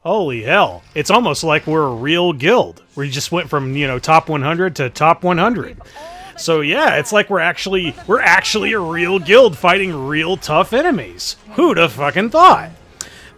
Holy hell. It's almost like we're a real guild. We just went from, top 100 to top 100. So yeah, it's like we're actually a real guild fighting real tough enemies. Who'd have fucking thought?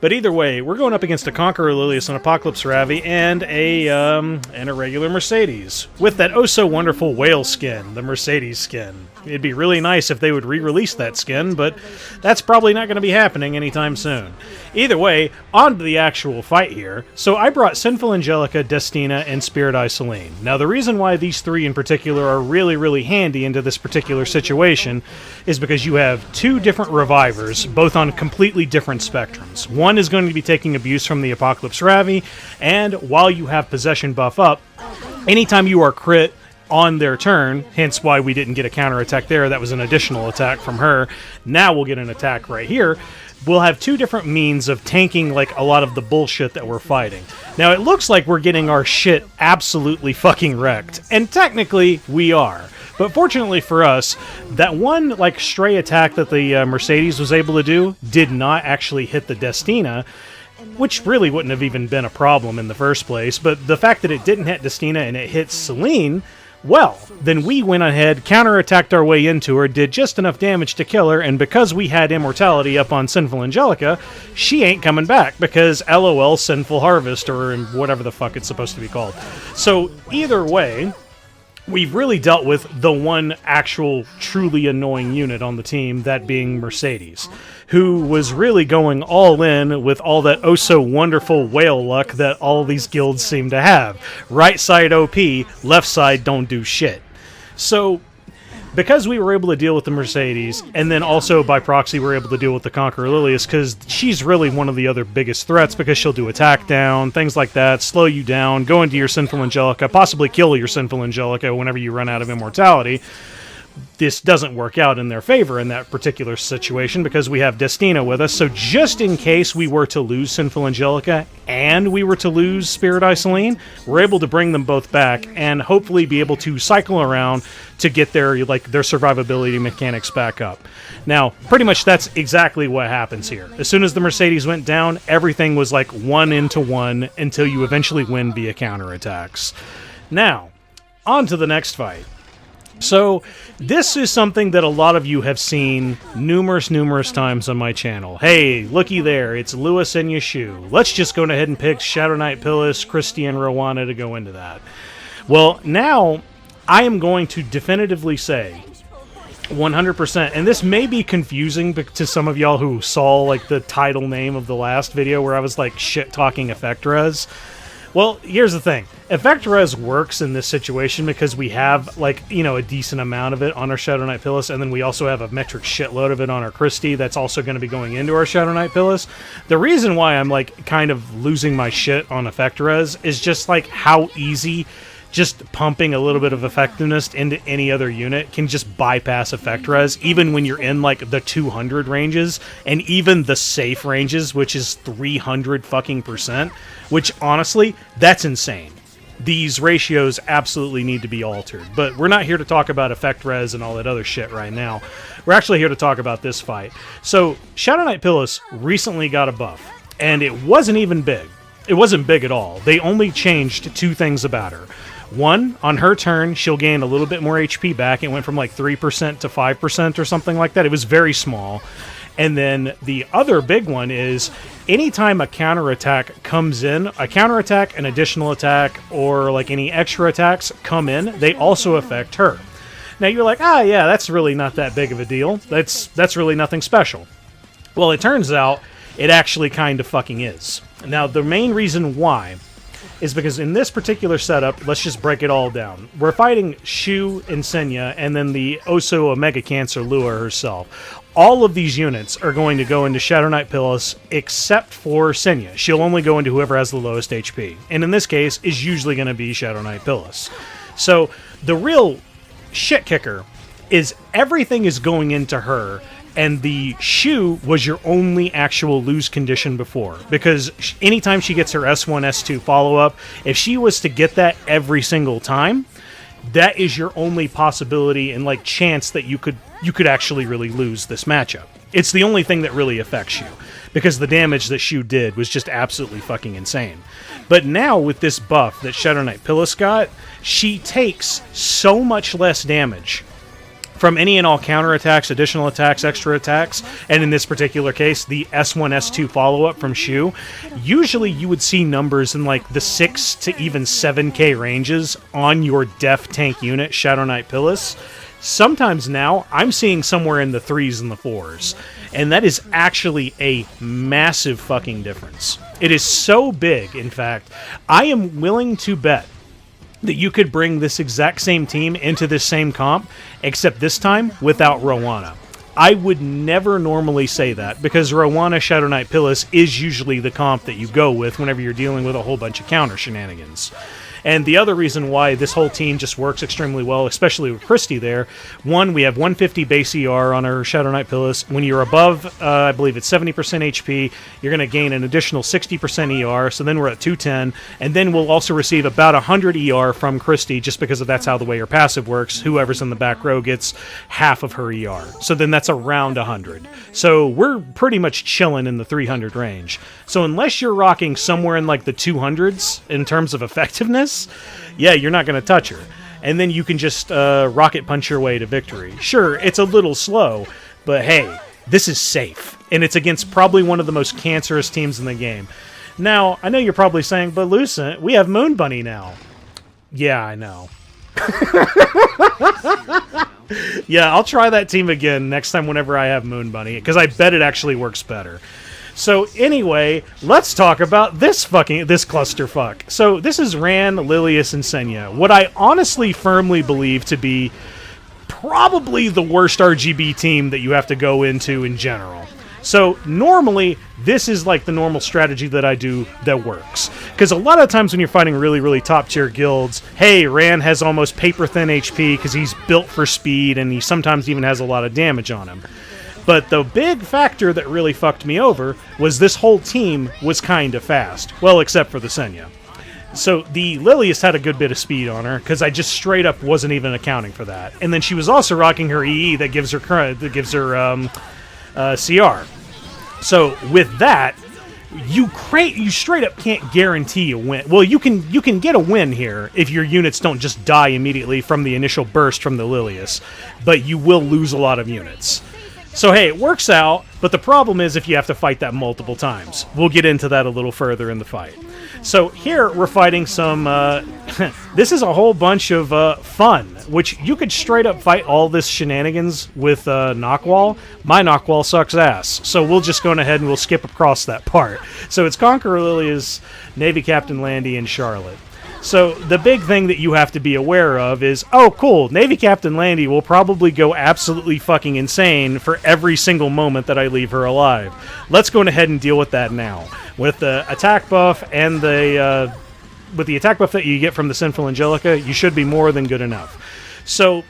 But either way, we're going up against a Conqueror, Lilias, an Apocalypse Ravi, and a regular Mercedes. With that oh-so-wonderful whale skin, the Mercedes skin. It'd be really nice if they would re-release that skin, but that's probably not going to be happening anytime soon. Either way, on to the actual fight here. So I brought Sinful, Angelica, Destina, and Spirit Eye Celine. Now the reason why these three in particular are really, really handy into this particular situation is because you have two different revivers, both on completely different spectrums. One is going to be taking abuse from the Apocalypse Ravi, and while you have possession buff up, anytime you are crit on their turn, hence why we didn't get a counterattack there, that was an additional attack from her. Now we'll get an attack right here. We'll have two different means of tanking like a lot of the bullshit that we're fighting. Now it looks like we're getting our shit absolutely fucking wrecked, and technically we are. But fortunately for us, that one like stray attack that the Mercedes was able to do did not actually hit the Destina, which really wouldn't have even been a problem in the first place. But the fact that it didn't hit Destina and it hit Celine, well, then we went ahead, counterattacked our way into her, did just enough damage to kill her, and because we had immortality up on Sinful Angelica, she ain't coming back, because LOL Sinful Harvest, or whatever the fuck it's supposed to be called. So, either way, we've really dealt with the one actual truly annoying unit on the team, that being Mercedes, who was really going all in with all that oh-so-wonderful whale luck that all these guilds seem to have. Right side OP, left side don't do shit. So, because we were able to deal with the Mercedes, and then also by proxy we're able to deal with the Conqueror Lilias, because she's really one of the other biggest threats, because she'll do attack down, things like that, slow you down, go into your Sinful Angelica, possibly kill your Sinful Angelica whenever you run out of immortality. This doesn't work out in their favor in that particular situation because we have Destina with us, so just in case we were to lose Sinful Angelica and we were to lose Spirit Eye Celine, we're able to bring them both back and hopefully be able to cycle around to get their survivability mechanics back up. Now, pretty much that's exactly what happens here. As soon as the Mercedes went down, everything was like 1-1 until you eventually win via counterattacks. Now, on to the next fight. So, this is something that a lot of you have seen numerous times on my channel. Hey, looky there, it's Lewis and Choux. Let's just go ahead and pick Shadow Knight Pyllis, Christy, and Roana to go into that. Well, now, I am going to definitively say 100%, and this may be confusing to some of y'all who saw like the title name of the last video where I was like shit-talking effect res. Well, here's the thing. Effect res works in this situation because we have, a decent amount of it on our Shadow Knight Pyllis, and then we also have a metric shitload of it on our Christy that's also going to be going into our Shadow Knight Pyllis. The reason why I'm, kind of losing my shit on effect res is just, how easy just pumping a little bit of effectiveness into any other unit can just bypass effect res, even when you're in, the 200 ranges, and even the safe ranges, which is 300 fucking %, which, honestly, that's insane. These ratios absolutely need to be altered, but we're not here to talk about effect res and all that other shit right now. We're actually here to talk about this fight. So, Shadow Knight Pyllis recently got a buff, and it wasn't even big. It wasn't big at all. They only changed two things about her. One, on her turn, she'll gain a little bit more HP back. It went from 3% to 5% or something like that. It was very small. And then the other big one is anytime a counterattack comes in, a counterattack, an additional attack, or any extra attacks come in, they also affect her. Now you're like, yeah, that's really not that big of a deal. That's really nothing special. Well, it turns out it actually kind of fucking is. Now, the main reason why is because in this particular setup, let's just break it all down. We're fighting Choux and Senya, and then the Oso Omega Cancer Lua herself. All of these units are going to go into Shadow Knight Pyllis, except for Senya. She'll only go into whoever has the lowest HP, and in this case, is usually going to be Shadow Knight Pyllis. So, the real shit kicker is everything is going into her, and the Choux was your only actual lose condition before. Because anytime she gets her S1, S2 follow-up, if she was to get that every single time, that is your only possibility and chance that you could actually really lose this matchup. It's the only thing that really affects you. because the damage that Choux did was just absolutely fucking insane. But now with this buff that Shadow Knight Pyllis got, she takes so much less damage from any and all counterattacks, additional attacks, extra attacks, and in this particular case, the S1, S2 follow-up from Choux. Usually you would see numbers in like the 6 to even 7k ranges on your def tank unit, Shadow Knight Pyllis. Sometimes now, I'm seeing somewhere in the 3s and the 4s. And that is actually a massive fucking difference. It is so big, in fact, I am willing to bet that you could bring this exact same team into this same comp, except this time without Roana. I would never normally say that, because Roana Shadow Knight Pyllis is usually the comp that you go with whenever you're dealing with a whole bunch of counter shenanigans. And the other reason why this whole team just works extremely well, especially with Christy there, one, we have 150 base ER on our Shadow Knight Pyllis. When you're above, I believe it's 70% HP, you're going to gain an additional 60% ER, so then we're at 210, and then we'll also receive about 100 ER from Christy, just because that's how the way her passive works. Whoever's in the back row gets half of her ER. So then that's around 100. So we're pretty much chilling in the 300 range. So unless you're rocking somewhere in like the 200s in terms of effectiveness, yeah, you're not going to touch her. And then you can just rocket punch your way to victory. Sure, it's a little slow, but hey, this is safe. And it's against probably one of the most cancerous teams in the game. Now, I know you're probably saying, but Lucent, we have Moon Bunny now. Yeah, I know. Yeah, I'll try that team again next time whenever I have Moon Bunny, because I bet it actually works better. So anyway, let's talk about this clusterfuck. So this is Ran, Lilias, and Senya. What I honestly firmly believe to be probably the worst RGB team that you have to go into in general. So normally, this is like the normal strategy that I do that works. Because a lot of times when you're fighting really, really top-tier guilds, hey, Ran has almost paper-thin HP because he's built for speed and he sometimes even has a lot of damage on him. But the big factor that really fucked me over was this whole team was kind of fast. Well, except for the Senya. So the Lilias had a good bit of speed on her, because I just straight up wasn't even accounting for that. And then she was also rocking her EE that gives her CR. So with that, you straight up can't guarantee a win. Well, you can get a win here if your units don't just die immediately from the initial burst from the Lilias, but you will lose a lot of units. So hey, it works out, but the problem is if you have to fight that multiple times. We'll get into that a little further in the fight. So here we're fighting some, this is a whole bunch of fun, which you could straight up fight all this shenanigans with Knockwall. My Knockwall sucks ass, so we'll just go ahead and we'll skip across that part. So it's Conqueror, Lilias, Navy Captain Landy, and Charlotte. So the big thing that you have to be aware of is, oh cool, Navy Captain Landy will probably go absolutely fucking insane for every single moment that I leave her alive. Let's go ahead and deal with that now. With the attack buff and the attack buff that you get from the Sinful Angelica, you should be more than good enough. So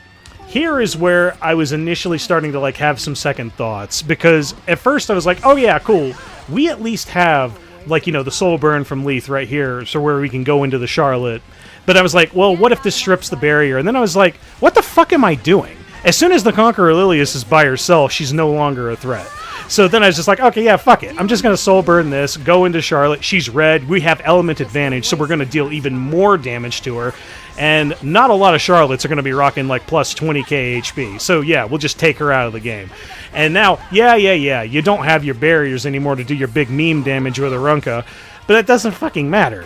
here is where I was initially starting to like have some second thoughts, because at first I was like, oh yeah, cool, we at least have like, you know, the soul burn from Lethe right here, so where we can go into the Charlotte. But I was like, well, what if this strips the barrier? And then I was like, what the fuck am I doing? As soon as the Conqueror Lilias is by herself, she's no longer a threat. So then I was just like, okay, yeah, fuck it. I'm just going to soul burn this, go into Charlotte. She's red. We have element advantage, so we're going to deal even more damage to her. And not a lot of Charlottes are going to be rocking like plus 20k HP. So yeah, we'll just take her out of the game. And now, yeah, you don't have your barriers anymore to do your big meme damage with Arunka. But that doesn't fucking matter.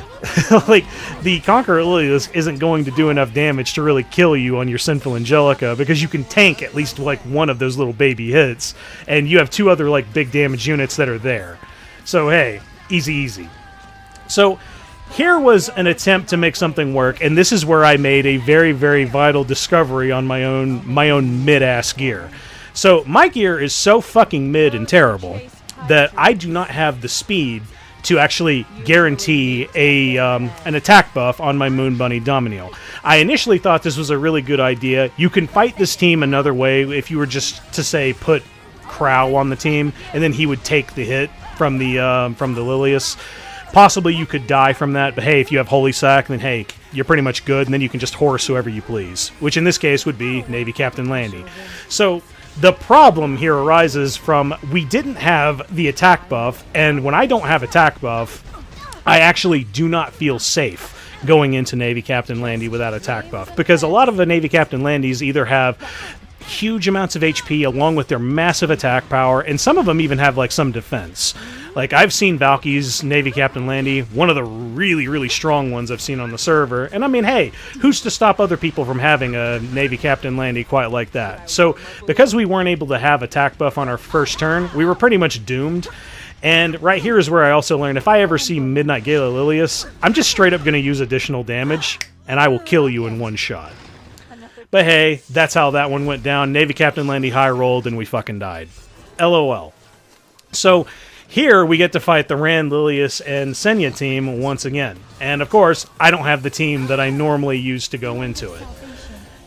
Like, the Conqueror Lilias isn't going to do enough damage to really kill you on your Sinful Angelica, because you can tank at least, like, one of those little baby hits, and you have two other, like, big damage units that are there. So, hey, easy. So, here was an attempt to make something work, and this is where I made a very, very vital discovery on my own mid-ass gear. So, my gear is so fucking mid and terrible that I do not have the speed to actually guarantee an attack buff on my Moon Bunny Dominiel. I initially thought this was a really good idea. You can fight this team another way if you were just to, say, put Crow on the team, and then he would take the hit from the Lilias. Possibly you could die from that, but hey, if you have Holy Sack, then hey, you're pretty much good, and then you can just horse whoever you please, which in this case would be Navy Captain Landy. So The problem here arises from we didn't have the attack buff, and when I don't have attack buff, I actually do not feel safe going into Navy Captain Landy without attack buff, because a lot of the Navy Captain Landys either have huge amounts of HP along with their massive attack power, and some of them even have like some defense. Like, I've seen Valky's Navy Captain Landy, one of the really, really strong ones I've seen on the server, and I mean, hey, who's to stop other people from having a Navy Captain Landy quite like that? So, because we weren't able to have attack buff on our first turn, we were pretty much doomed. And right here is where I also learned, if I ever see Midnight Gala Lilias, I'm just straight up going to use additional damage, and I will kill you in one shot. But hey, that's how that one went down. Navy Captain Landy high rolled, and we fucking died. LOL. So, here we get to fight the Rand, Lilias, and Senya team once again. And of course, I don't have the team that I normally use to go into it.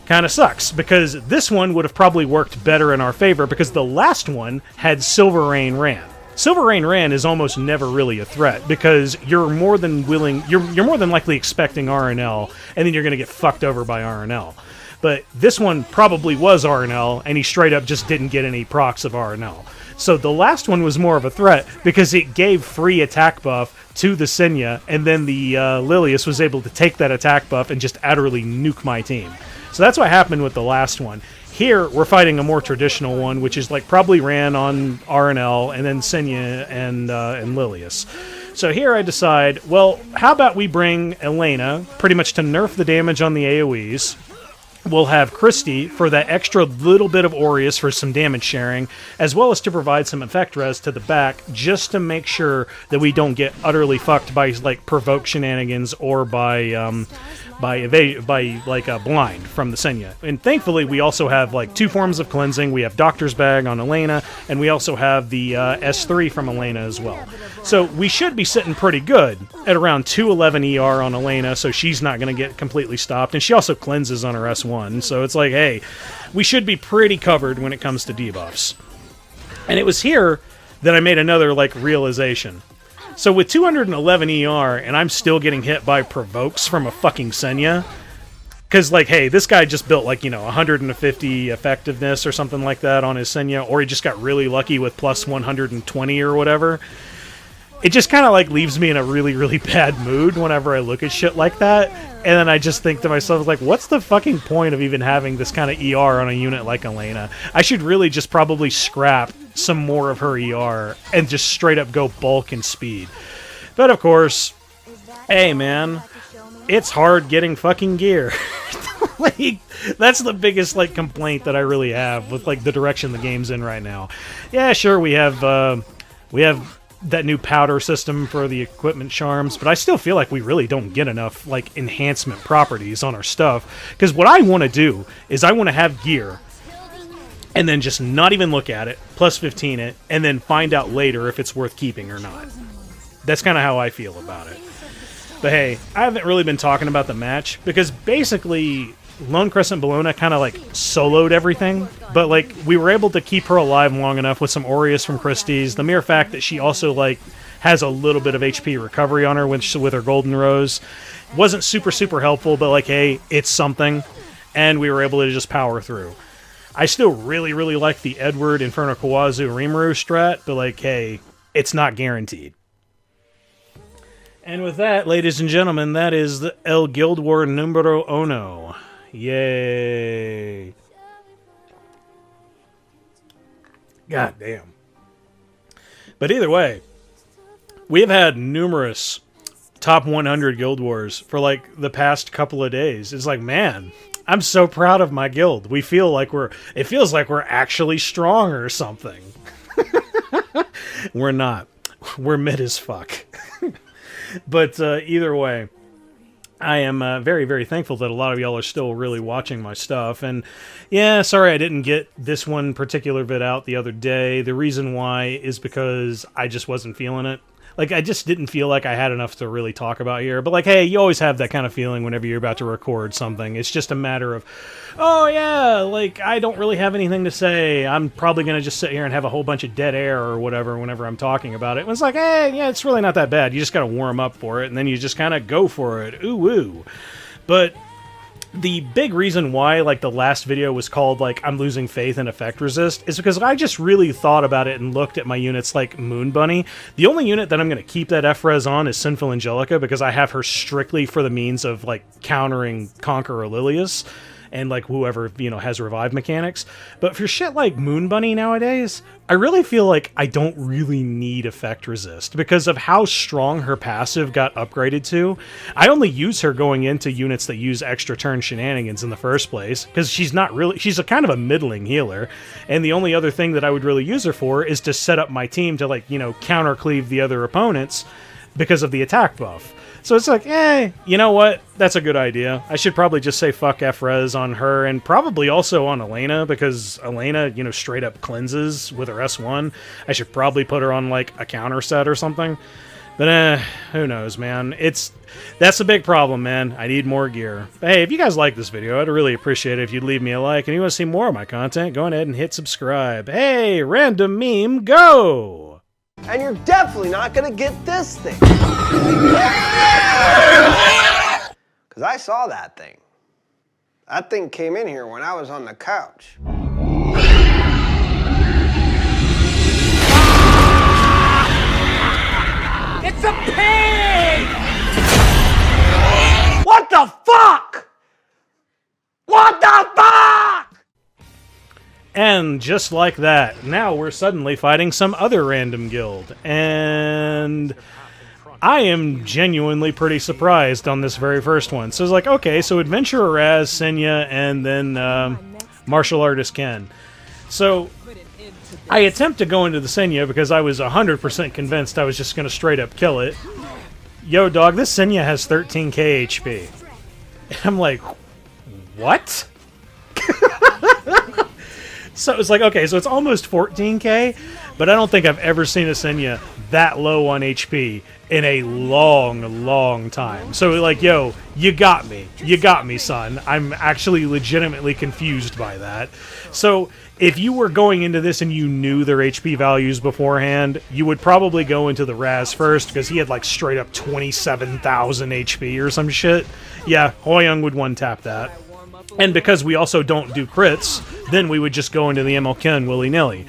Kind of sucks, because this one would have probably worked better in our favor, because the last one had Silver Rain Rand. Silver Rain Rand is almost never really a threat, because you're more than likely expecting RNL, and then you're going to get fucked over by RNL. But this one probably was RNL, and he straight up just didn't get any procs of RNL. So the last one was more of a threat because it gave free attack buff to the Senya, and then the Lilias was able to take that attack buff and just utterly nuke my team. So that's what happened with the last one. Here, we're fighting a more traditional one, which is like probably ran on RNL, and then Senya and Lilias. So here I decide, well, how about we bring Elena, pretty much to nerf the damage on the AoEs. We'll have Christy for that extra little bit of Aureus for some damage sharing, as well as to provide some effect res to the back, just to make sure that we don't get utterly fucked by like provoke shenanigans or by blind from the Senya. And thankfully, we also have like 2 forms of cleansing. We have Doctor's Bag on Elena, and we also have the S3 from Elena as well. So we should be sitting pretty good at around 211 ER on Elena, so she's not going to get completely stopped. And she also cleanses on her S1, so it's like, hey, we should be pretty covered when it comes to debuffs. And it was here that I made another like realization. So with 211 ER, and I'm still getting hit by provokes from a fucking Senya, because, like, hey, this guy just built, like, 150 effectiveness or something like that on his Senya, or he just got really lucky with plus 120 or whatever. It just kind of, like, leaves me in a really, really bad mood whenever I look at shit like that. And then I just think to myself, like, what's the fucking point of even having this kind of ER on a unit like Elena? I should really just probably scrap some more of her ER and just straight up go bulk and speed. But of course, hey man, it's hard getting fucking gear. Like, that's the biggest like complaint that I really have with like the direction the game's in right now. Yeah, sure, we have that new powder system for the equipment charms, but I still feel like we really don't get enough like enhancement properties on our stuff. Because what I want to do is I want to have gear and then just not even look at it, plus 15 it, and then find out later if it's worth keeping or not. That's kind of how I feel about it. But hey, I haven't really been talking about the match, because basically Lone Crescent Bellona kind of like soloed everything, but like we were able to keep her alive long enough with some Aureus from Christie's. The mere fact that she also like has a little bit of HP recovery on her with her Golden Rose wasn't super helpful, but like, hey, it's something, and we were able to just power through. I still really like the Edward, Inferno, Khawazu, Rimuru strat, but like, hey, it's not guaranteed. And with that, ladies and gentlemen, that is the El GuildWar numero uno. Yay. God damn. But either way, we have had numerous top 100 Guild Wars for like the past couple of days. It's like, man, I'm so proud of my guild. It feels like we're actually strong or something. We're not. We're mid as fuck. But either way, I am very thankful that a lot of y'all are still really watching my stuff. And yeah, sorry I didn't get this one particular vid out the other day. The reason why is because I just wasn't feeling it. Like, I just didn't feel like I had enough to really talk about here. But, like, hey, you always have that kind of feeling whenever you're about to record something. It's just a matter of, oh, yeah, like, I don't really have anything to say. I'm probably going to just sit here and have a whole bunch of dead air or whatever whenever I'm talking about it. And it's like, hey, yeah, it's really not that bad. You just got to warm up for it, and then you just kind of go for it. Ooh, woo. But the big reason why, like, the last video was called, like, I'm losing faith in effect resist is because I just really thought about it and looked at my units like Moon Bunny. The only unit that I'm going to keep that F-res on is Sinful Angelica, because I have her strictly for the means of, like, countering Conqueror Lilias and, like, whoever, you know, has revive mechanics. But for shit like Moon Bunny nowadays, I really feel like I don't really need effect resist because of how strong her passive got upgraded to. I only use her going into units that use extra turn shenanigans in the first place, because she's a kind of a middling healer, and the only other thing that I would really use her for is to set up my team to, like, you know, counter cleave the other opponents because of the attack buff. So it's like, you know what? That's a good idea. I should probably just say fuck F-res on her, and probably also on Elena, because Elena, you know, straight up cleanses with her S1. I should probably put her on, like, a counter set or something. But, who knows, man. That's a big problem, man. I need more gear. But hey, if you guys like this video, I'd really appreciate it if you'd leave me a like, and you want to see more of my content, go ahead and hit subscribe. Hey, random meme, go! And you're definitely not gonna get this thing. Because I saw that thing. That thing came in here when I was on the couch. It's a pig! What the fuck? What the fuck? And just like that, now we're suddenly fighting some other random guild. And I am genuinely pretty surprised on this very first one. So it's like, okay, so Adventurer Raz, Senya, and then Martial Artist Ken. So I attempt to go into the Senya because I was 100% convinced I was just going to straight up kill it. Yo, dog, this Senya has 13k HP. And I'm like, what? So it's like, okay, so it's almost 14k, but I don't think I've ever seen a Senya that low on HP in a long, long time. So, like, yo, you got me. You got me, son. I'm actually legitimately confused by that. So, if you were going into this and you knew their HP values beforehand, you would probably go into the Raz first, because he had, like, straight up 27,000 HP or some shit. Yeah, Hwayoung would one-tap that. And because we also don't do crits, then we would just go into the MLK willy-nilly.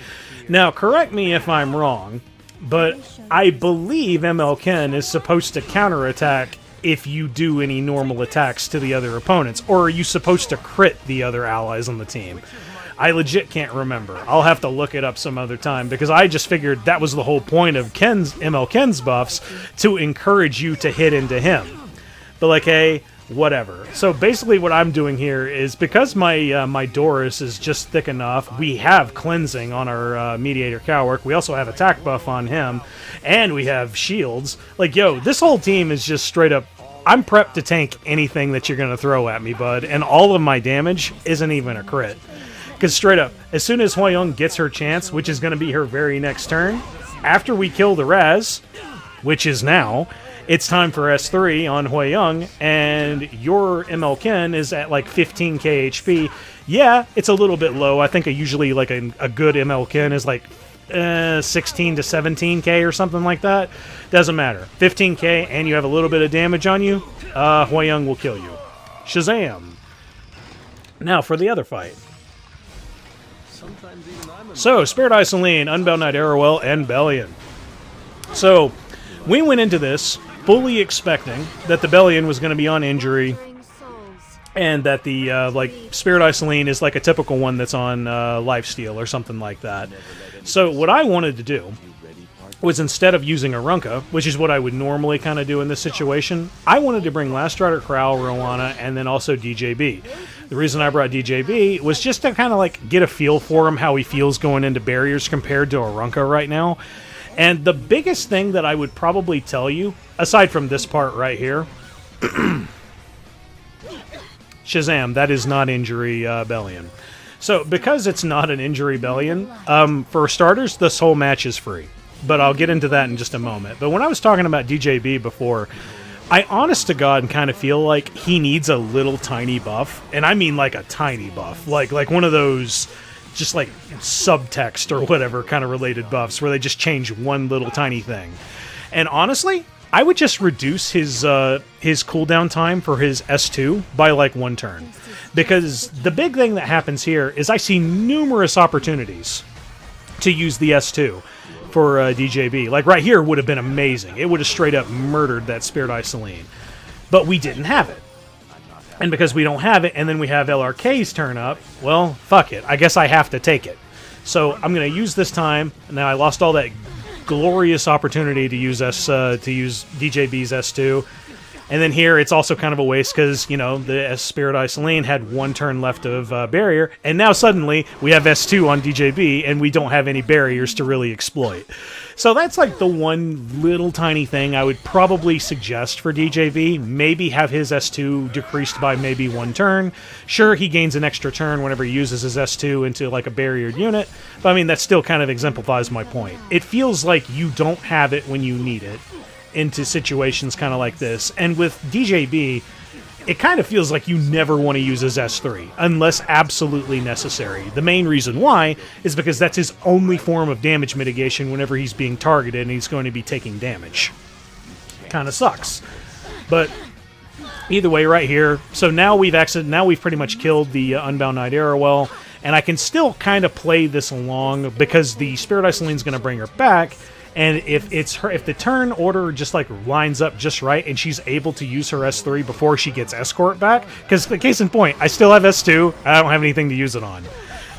Now, correct me if I'm wrong, but I believe MLK is supposed to counterattack if you do any normal attacks to the other opponents, or are you supposed to crit the other allies on the team? I legit can't remember. I'll have to look it up some other time, because I just figured that was the whole point of MLK's buffs, to encourage you to hit into him. But, like, hey, whatever. So basically what I'm doing here is, because my my Doris is just thick enough, we have cleansing on our Mediator Kawerik, we also have attack buff on him, and we have shields. Like, yo, this whole team is just straight up, I'm prepped to tank anything that you're going to throw at me, bud, and all of my damage isn't even a crit. Because straight up, as soon as Hwayoung gets her chance, which is going to be her very next turn, after we kill the Raz, which is now, it's time for S3 on Hwayoung, and your MLK is at like 15k HP. Yeah, it's a little bit low. I think usually like a good MLK is like 16 to 17k or something like that. Doesn't matter. 15k and you have a little bit of damage on you, Hwayoung will kill you. Shazam! Now for the other fight. So, Spirit Eye Celine, Unbound Knight Arrowell, and Bellion. So, we went into this fully expecting that the Bellion was going to be on injury, and that the like Spirit Eye Celine is like a typical one that's on lifesteal or something like that. So what I wanted to do was, instead of using Arunka, which is what I would normally kind of do in this situation, I wanted to bring Last Rider Crow, Roana, and then also DJB. The reason I brought DJB was just to kind of like get a feel for him, how he feels going into barriers compared to Arunka right now. And the biggest thing that I would probably tell you, aside from this part right here, Shazam, that is not injury Bellion. So, because it's not an injury Bellion, for starters, this whole match is free. But I'll get into that in just a moment. But when I was talking about DJB before, I honest to God kind of feel like he needs a little tiny buff. And I mean like a tiny buff. Like one of those just like subtext or whatever kind of related buffs where they just change one little tiny thing. And honestly, I would just reduce his cooldown time for his S2 by like 1 turn. Because the big thing that happens here is I see numerous opportunities to use the S2 for DJB. Like right here would have been amazing. It would have straight up murdered that Spirit Eye Celine. But we didn't have it. And because we don't have it, and then we have LRK's turn up, well, fuck it. I guess I have to take it. So I'm going to use this time. Now I lost all that glorious opportunity to use DJB's S2. And then here, it's also kind of a waste because, you know, the Spirit Eye Celine had 1 turn left of barrier, and now suddenly we have S2 on DJB, and we don't have any barriers to really exploit. So that's like the one little tiny thing I would probably suggest for DJB. Maybe have his S2 decreased by maybe 1 turn. Sure, he gains an extra turn whenever he uses his S2 into like a barriered unit, but I mean, that still kind of exemplifies my point. It feels like you don't have it when you need it into situations kind of like this. And with DJB, it kind of feels like you never want to use his S3 unless absolutely necessary. The main reason why is because that's his only form of damage mitigation whenever he's being targeted and he's going to be taking damage. Kind of sucks. But either way, right here, so now we've pretty much killed the Unbound Knight Arrowell, and I can still kind of play this along because the Spirit Eye Celine's going to bring her back. And if the turn order just like lines up just right, and she's able to use her S3 before she gets escort back, because the case in point, I still have S2, I don't have anything to use it on.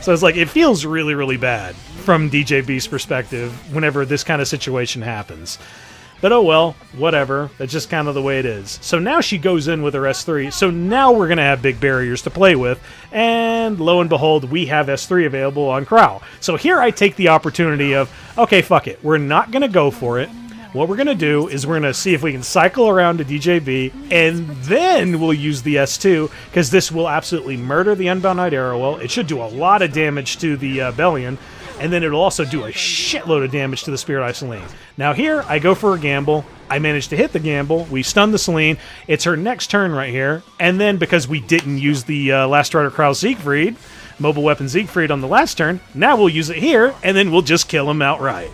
So it's like it feels really, really bad from DJB's perspective whenever this kind of situation happens. But oh well, whatever. That's just kind of the way it is. So now she goes in with her S3. So now we're going to have big barriers to play with. And lo and behold, we have S3 available on Crow. So here I take the opportunity of, okay, fuck it. We're not going to go for it. What we're going to do is we're going to see if we can cycle around to DJB, and then we'll use the S2, because this will absolutely murder the Unbound Knight Arrowell. It should do a lot of damage to the Bellion. And then it'll also do a shitload of damage to the Spirit Eye Celine. Now here, I go for a gamble. I managed to hit the gamble. We stun the Celine. It's her next turn right here. And then because we didn't use the Last Rider Krau Siegfried, mobile weapon Siegfried on the last turn, now we'll use it here, and then we'll just kill him outright.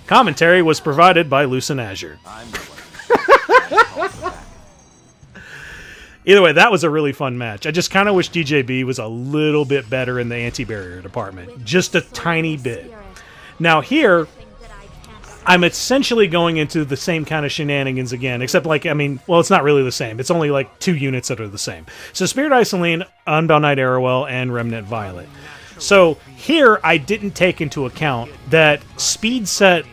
Commentary was provided by LucentAzure. Either way, that was a really fun match. I just kind of wish DJB was a little bit better in the anti-barrier department. Just a tiny bit. Now here, I'm essentially going into the same kind of shenanigans again, except like, I mean, well, it's not really the same. It's only like 2 units that are the same. So Spirit Eye Celine, Unbound Knight Arrowell, and Remnant Violet. So here, I didn't take into account that speed set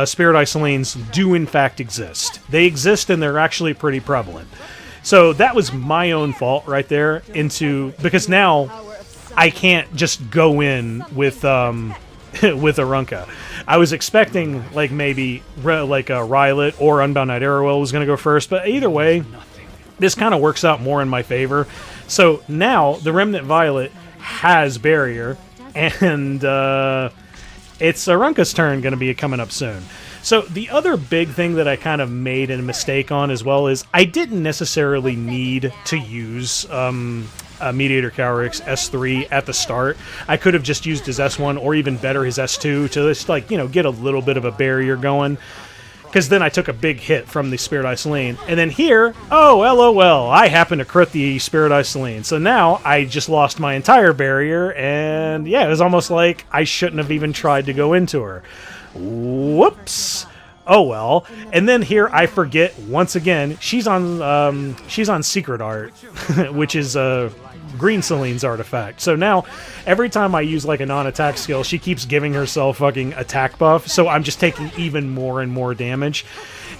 Spirit Eye Celines do in fact exist. They exist and they're actually pretty prevalent. So that was my own fault right there because now I can't just go in with with Arunka. I was expecting like maybe like a Rylet or Unbound Knight Arrowell was going to go first, but either way, this kind of works out more in my favor. So now the Remnant Violet has barrier, and it's Arunka's turn going to be coming up soon. So the other big thing that I kind of made a mistake on as well is I didn't necessarily need to use Mediator Kawerik's S3 at the start. I could have just used his S1 or even better his S2 to just like, you know, get a little bit of a barrier going. Because then I took a big hit from the Spirit Eye Celine. And then here, oh, LOL, I happen to crit the Spirit Eye Celine. So now I just lost my entire barrier, and yeah, it was almost like I shouldn't have even tried to go into her. Whoops. Oh well. And then here I forget once again she's on Secret Art, which is Green Celine's artifact. So now every time I use like a non-attack skill, she keeps giving herself fucking attack buff. So I'm just taking even more and more damage.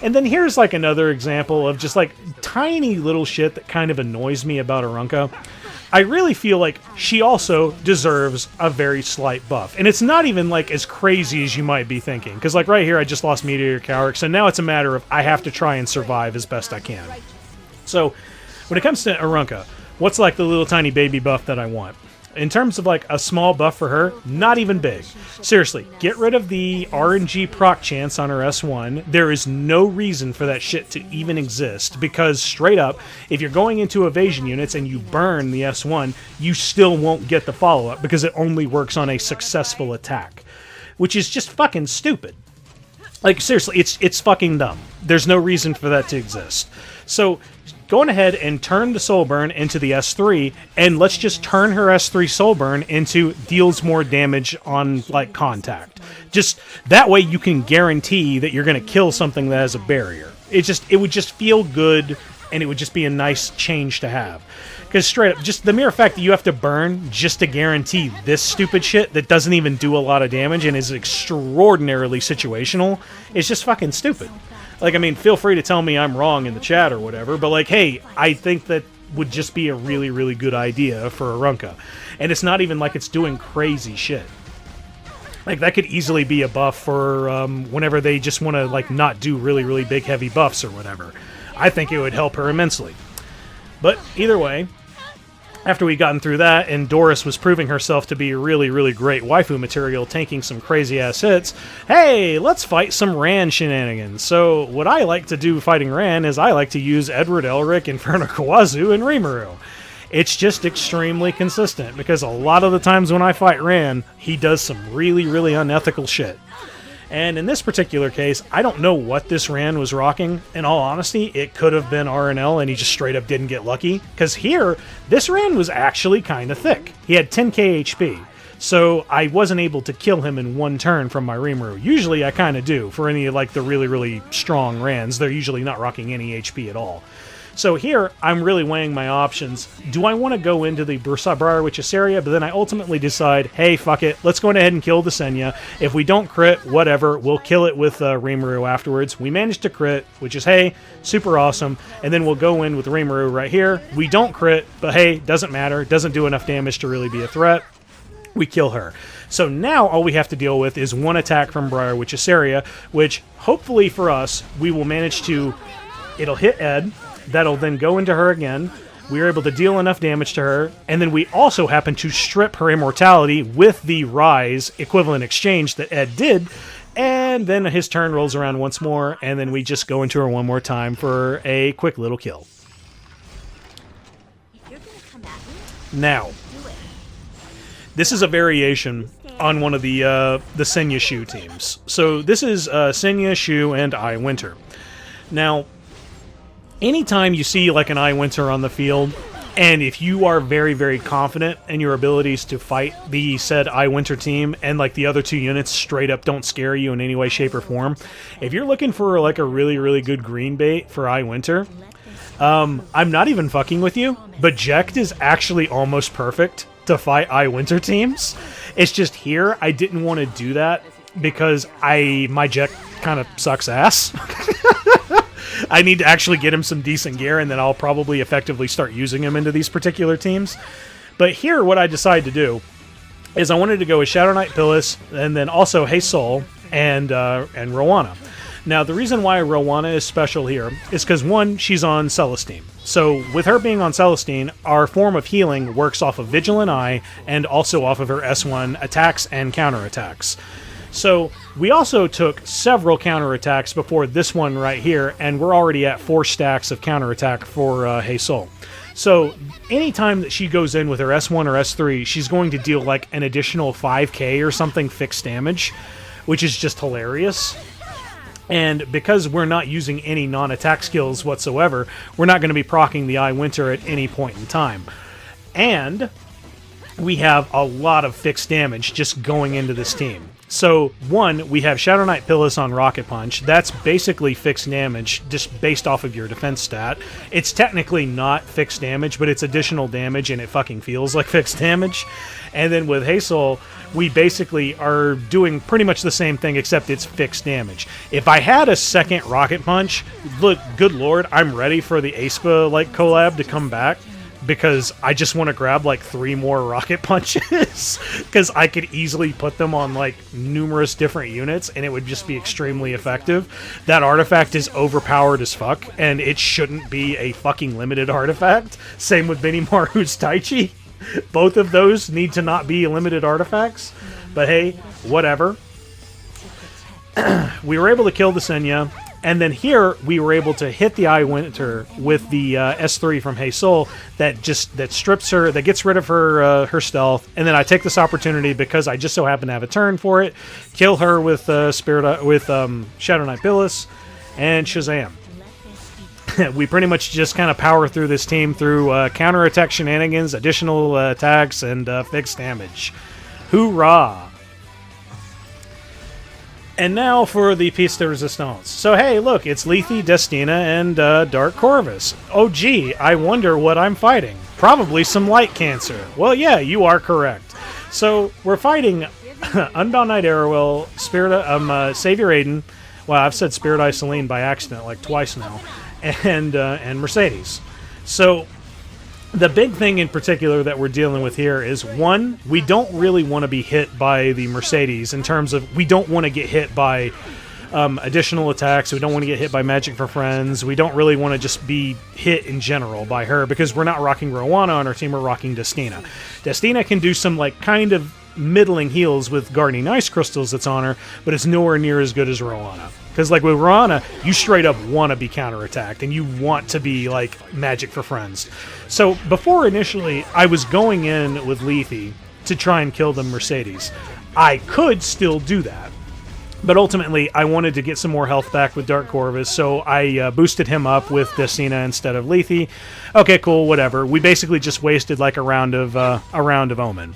And then here's like another example of just like tiny little shit that kind of annoys me about Arunka. I really feel like she also deserves a very slight buff. And it's not even like as crazy as you might be thinking. Because like right here, I just lost Mediator Kawerik. So now it's a matter of I have to try and survive as best I can. So when it comes to Arunka, what's like the little tiny baby buff that I want? In terms of like a small buff for her, not even big. Seriously, get rid of the RNG proc chance on her S1. There is no reason for that shit to even exist, because straight up, if you're going into evasion units and you burn the S1, you still won't get the follow-up because it only works on a successful attack, which is just fucking stupid. Like, seriously, it's fucking dumb. There's no reason for that to exist. So, going ahead and turn the Soul Burn into the S3, and let's just turn her S3 Soul Burn into deals more damage on, like, contact. Just, that way you can guarantee that you're going to kill something that has a barrier. It would just feel good, and it would just be a nice change to have. Because straight up, just the mere fact that you have to burn just to guarantee this stupid shit that doesn't even do a lot of damage and is extraordinarily situational is just fucking stupid. Like, I mean, feel free to tell me I'm wrong in the chat or whatever, but like, hey, I think that would just be a really, really good idea for Arunka. And it's not even like it's doing crazy shit. Like, that could easily be a buff for whenever they just want to, like, not do really, really big, heavy buffs or whatever. I think it would help her immensely. But either way, after we gotten through that, and Doris was proving herself to be really, really great waifu material, tanking some crazy-ass hits, hey, let's fight some Ran shenanigans. So, what I like to do fighting Ran is I like to use Edward, Elric, Inferno, Khawazu, and Rimuru. It's just extremely consistent, because a lot of the times when I fight Ran, he does some really, really unethical shit. And in this particular case, I don't know what this Ran was rocking. In all honesty, it could have been RNL and he just straight up didn't get lucky. Because here, this Ran was actually kind of thick. He had 10k HP. So I wasn't able to kill him in one turn from my Rimuru. Usually I kind of do. For any like the really, really strong Rans, they're usually not rocking any HP at all. So here, I'm really weighing my options. Do I want to go into the Briar Witch's area? But then I ultimately decide, hey, fuck it, let's go ahead and kill the Senya. If we don't crit, whatever, we'll kill it with Rimuru afterwards. We managed to crit, which is, hey, super awesome. And then we'll go in with Rimuru right here. We don't crit, but hey, doesn't matter. Doesn't do enough damage to really be a threat. We kill her. So now all we have to deal with is one attack from Briar Witch's area, which hopefully for us, we will manage to... It'll hit Ed. That'll then go into her again. We are able to deal enough damage to her, and then we also happen to strip her immortality with the Rise equivalent exchange that Ed did, and then his turn rolls around once more, and then we just go into her one more time for a quick little kill. Now, this is a variation on one of the Senya Choux teams. So this is Senya, Choux, and I Winter. Now, anytime you see like an I Winter on the field, and if you are very, very confident in your abilities to fight the said I Winter team, and like the other two units straight up don't scare you in any way, shape, or form, if you're looking for like a really, really good green bait for I Winter, I'm not even fucking with you, but Jekt is actually almost perfect to fight I Winter teams. It's just here, I didn't want to do that because my Jekt kind of sucks ass. I need to actually get him some decent gear, and then I'll probably effectively start using him into these particular teams. But here, what I decided to do is I wanted to go with Shadow Knight Pyllis, and then also Hey Soul and Roana. Now, the reason why Roana is special here is because, one, she's on Celestine. So, with her being on Celestine, our form of healing works off of Vigilant Eye and also off of her S1 attacks and counterattacks. So, we also took several counterattacks before this one right here, and we're already at 4 stacks of counterattack for Hey Soul. So, anytime that she goes in with her S1 or S3, she's going to deal like an additional 5k or something fixed damage, which is just hilarious. And because we're not using any non-attack skills whatsoever, we're not going to be proccing the I Winter at any point in time. And we have a lot of fixed damage just going into this team. So, one, we have Shadow Knight Pyllis on Rocket Punch. That's basically fixed damage, just based off of your defense stat. It's technically not fixed damage, but it's additional damage, and it fucking feels like fixed damage. And then with Hey Soul, we basically are doing pretty much the same thing, except it's fixed damage. If I had a second Rocket Punch, look, good lord, I'm ready for the Aespa like collab to come back, because I just want to grab like 3 more Rocket Punches, because I could easily put them on like numerous different units, and it would just be extremely effective. That artifact is overpowered as fuck, and it shouldn't be a fucking limited artifact. Same with Benimaru's Taichi. Both of those need to not be limited artifacts, but hey, whatever. We were able to kill the Senya. And then here we were able to hit the Eye Winter with the S3 from Hey Soul that strips her, that gets rid of her stealth. And then I take this opportunity because I just so happen to have a turn for it, kill her with Shadow Knight Pyllis, and Shazam. We pretty much just kind of power through this team through counter-attack shenanigans, additional attacks, and fixed damage. Hoorah! And now for the piece de resistance. So hey, look, it's Lethe, Destina, and Dark Corvus. Oh gee, I wonder what I'm fighting. Probably some light cancer. Well, yeah, you are correct. So we're fighting Unbound Knight Arrowell, Savior Aiden. Well, I've said Spirit Eye Celine by accident like twice now, and Mercedes. So the big thing in particular that we're dealing with here is, one, we don't really want to be hit by the Mercedes in terms of we don't want to get hit by additional attacks. We don't want to get hit by Magic for Friends. We don't really want to just be hit in general by her because we're not rocking Roana on our team. We're rocking Destina. Destina can do some like kind of middling heals with Guardian Ice Crystals that's on her, but it's nowhere near as good as Roana. Because like with Roana, you straight up want to be counterattacked and you want to be like Magic for Friends. So before initially I was going in with Lethe to try and kill the Mercedes. I could still do that. But ultimately, I wanted to get some more health back with Dark Corvus, so I boosted him up with Destina instead of Lethe. Okay, cool, whatever. We basically just wasted like a round of Omen.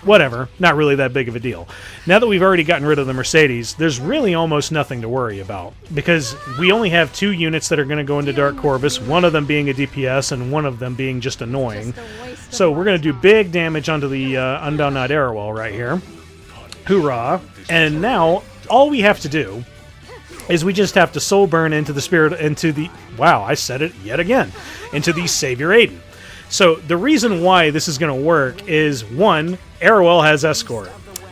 Whatever, not really that big of a deal. Now that we've already gotten rid of the Mercedes, there's really almost nothing to worry about, because we only have 2 units that are going to go into Dark Corvus, one of them being a DPS and one of them being just annoying. So we're going to do big damage onto the Unbound Knight Arrowell right here. Hoorah. And now all we have to do is we just have to soul burn into the wow, I said it yet again, into the Savior Aiden. So the reason why this is going to work is, one, Arrowell has Escort.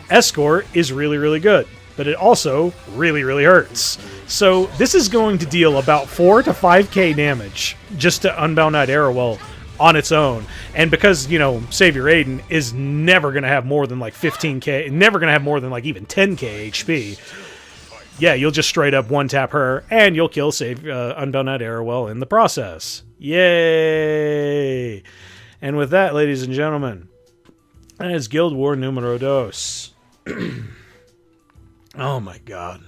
Escort is really, really good, but it also really, really hurts. So this is going to deal about 4 to 5k damage just to Unbound Knight Arrowell on its own. And because, you know, Savior Aiden is never going to have more than like 15k, never going to have more than like even 10k HP, yeah, you'll just straight up one-tap her, and you'll kill Unbound Knight Arrowell in the process. Yay! And with that, ladies and gentlemen, that is GuildWar numero dos. Oh my god.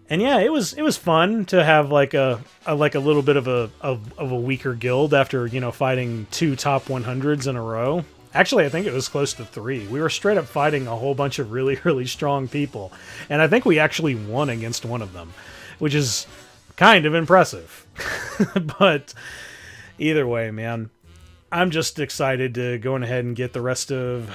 And yeah, it was fun to have like a little bit of a weaker guild after, you know, fighting 2 top 100s in a row. Actually, I think it was close to 3. We were straight up fighting a whole bunch of really, really strong people. And I think we actually won against one of them, which is kind of impressive. But either way, man, I'm just excited to go ahead and get the rest of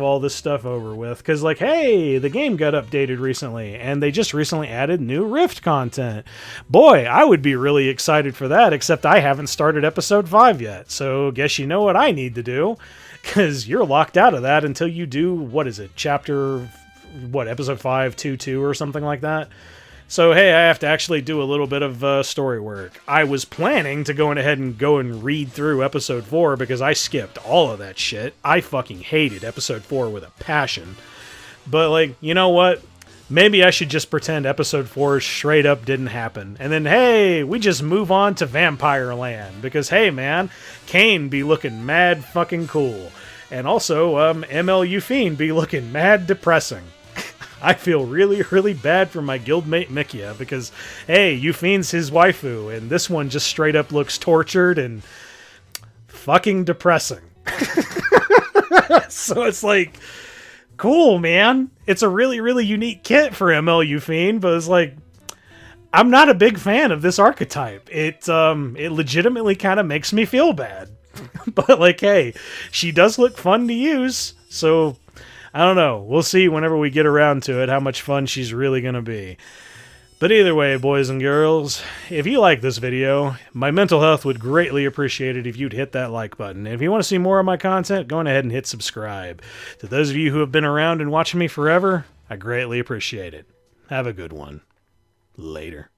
all this stuff over with, because like, hey, the game got updated recently and they just recently added new Rift content. Boy, I would be really excited for that, except I haven't started episode 5 yet. So guess you know what I need to do, because you're locked out of that until you do, what is it, episode 5.2.2 or something like that. So, hey, I have to actually do a little bit of story work. I was planning to go ahead and read through episode 4 because I skipped all of that shit. I fucking hated episode 4 with a passion. But, like, you know what? Maybe I should just pretend episode 4 straight up didn't happen. And then, hey, we just move on to Vampire Land. Because, hey, man, Kane be looking mad fucking cool. And also, MLU Fiend be looking mad depressing. I feel really, really bad for my guildmate Mikia because, hey, Eufiend's his waifu, and this one just straight up looks tortured and fucking depressing. So it's like, cool, man. It's a really, really unique kit for ML Eufiend, but it's like, I'm not a big fan of this archetype. It legitimately kind of makes me feel bad. But like, hey, she does look fun to use, so I don't know. We'll see whenever we get around to it how much fun she's really going to be. But either way, boys and girls, if you like this video, my mental health would greatly appreciate it if you'd hit that like button. And if you want to see more of my content, go ahead and hit subscribe. To those of you who have been around and watching me forever, I greatly appreciate it. Have a good one. Later.